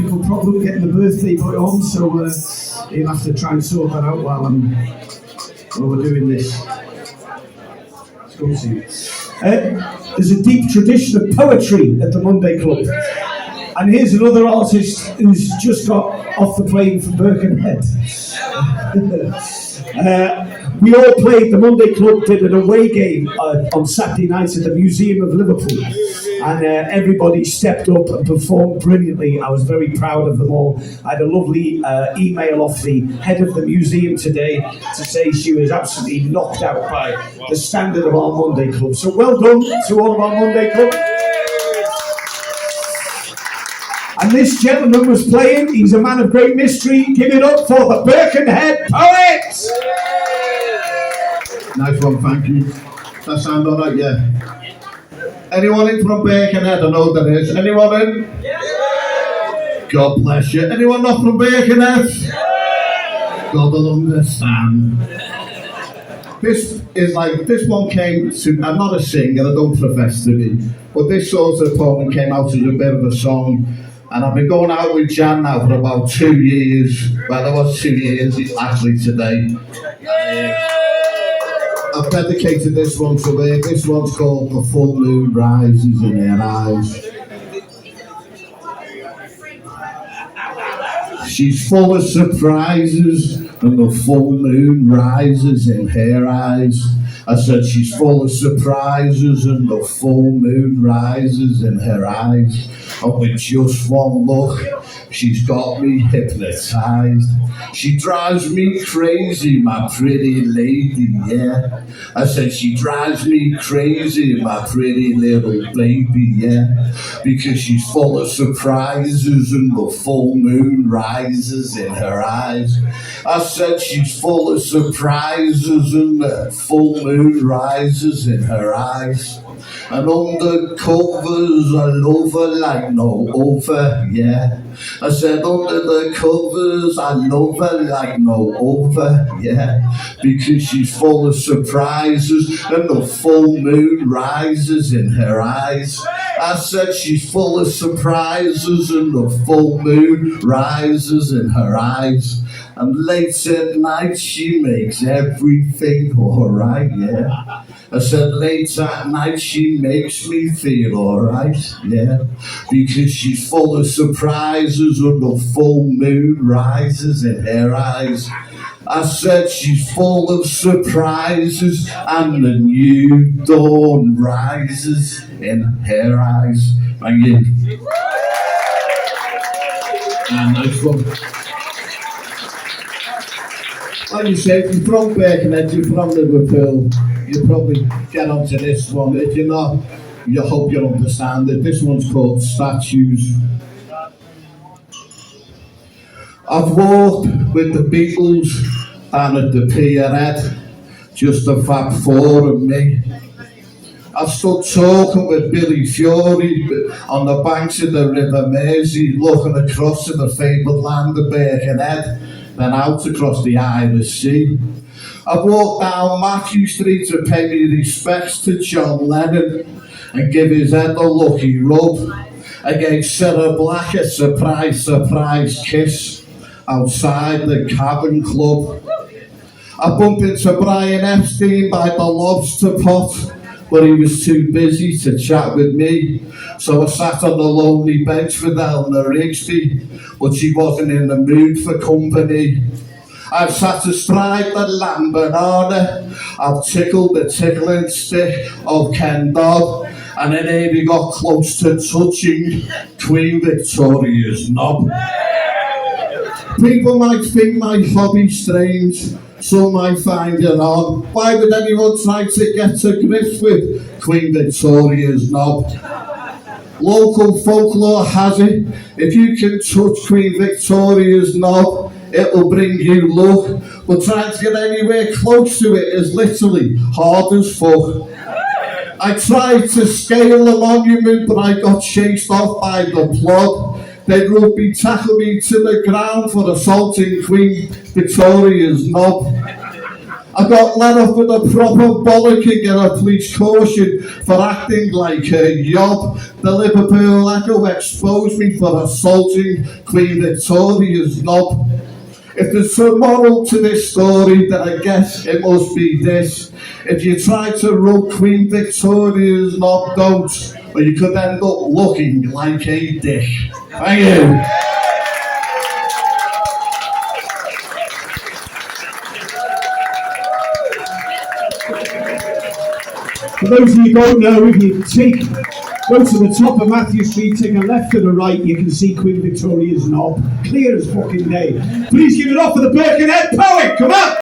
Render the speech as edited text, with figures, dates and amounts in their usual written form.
technical problem getting the birthday boy on, so he'll have to try and sort that out while we're doing this. Let's go and see. There's a deep tradition of poetry at the Monday Club. And here's another artist who's just got off the plane from Birkenhead. We all played, the Monday Club did an away game on Saturday night at the Museum of Liverpool. And everybody stepped up and performed brilliantly. I was very proud of them all. I had a lovely email off the head of the museum today to say she was absolutely knocked out by the standard of our Monday Club. So well done to all of our Monday Club. And this gentleman was playing. He's a man of great mystery. Give it up for the Birkenhead Poets! Nice one, thank you. Does that sound alright? Yeah. Anyone in from Birkenhead? I know there is. Anyone in? Yeah. God bless you. Anyone not from Birkenhead? Yeah. God will understand. This one came to, I'm not a singer, I don't profess to be, but this sort of poem came out as a bit of a song. And I've been going out with Jan now for about 2 years. Well, it was 2 years actually today. I've dedicated this one to her. This one's called The Full Moon Rises in Her Eyes. She's full of surprises and the full moon rises in her eyes. I said she's full of surprises and the full moon rises in her eyes. And with just one look, she's got me hypnotized. She drives me crazy, my pretty lady, yeah. I said she drives me crazy, my pretty little baby, yeah. Because she's full of surprises and the full moon rises in her eyes. I said she's full of surprises and the full moon rises in her eyes. And under covers I love her like no other, yeah. I said under the covers I love her like no other, yeah. Because she's full of surprises and the full moon rises in her eyes. I said she's full of surprises and the full moon rises in her eyes. And late at night she makes everything alright, yeah. I said late at night she makes me feel alright, yeah. Because she's full of surprises and the full moon rises in her eyes. I said she's full of surprises and the new dawn rises in her eyes. Thank you. Nice one. Like you say, if you're from Birkenhead, you're from Liverpool, you'll probably get onto this one. If you're not, you hope you understand it. This one's called Statues. I've walked with the Beatles down at the Pierhead, just a fab four of me. I've stood talking with Billy Fury on the banks of the River Mersey, looking across to the fabled land of Birkenhead, then out across the Irish Sea. I've walked down Matthew Street to pay me respects to John Lennon and give his head a lucky rub. I gave Sarah Black a surprise, surprise kiss outside the Cavern club. I bumped into Brian Epstein by the lobster pot, but he was too busy to chat with me. So I sat on the lonely bench with Eleanor Rigsby, but she wasn't in the mood for company. I've sat astride the lamb banana, I've tickled the tickling stick of Ken Dodd, and then here we got close to touching Queen Victoria's knob. People might think my hobby's strange, some might find it odd. Why would anyone try to get to grips with Queen Victoria's knob? Local folklore has it, if you can touch Queen Victoria's knob, it will bring you luck, but trying to get anywhere close to it is literally hard as fuck. I tried to scale the monument, but I got chased off by the plod. They'd rugby tackle me to the ground for assaulting Queen Victoria's knob. I got let off with a proper bollocking and a police caution for acting like a yob. The Liverpool Echo exposed me for assaulting Queen Victoria's knob. If there's a moral to this story, then I guess it must be this. If you try to rub Queen Victoria's knob, don't, or you could end up looking like a dick. Thank you. For those of you who don't know, if you go to the top of Matthew Street, take a left and a right, you can see Queen Victoria's knob, clear as fucking day. Please give it up for the Birkenhead poet, come on!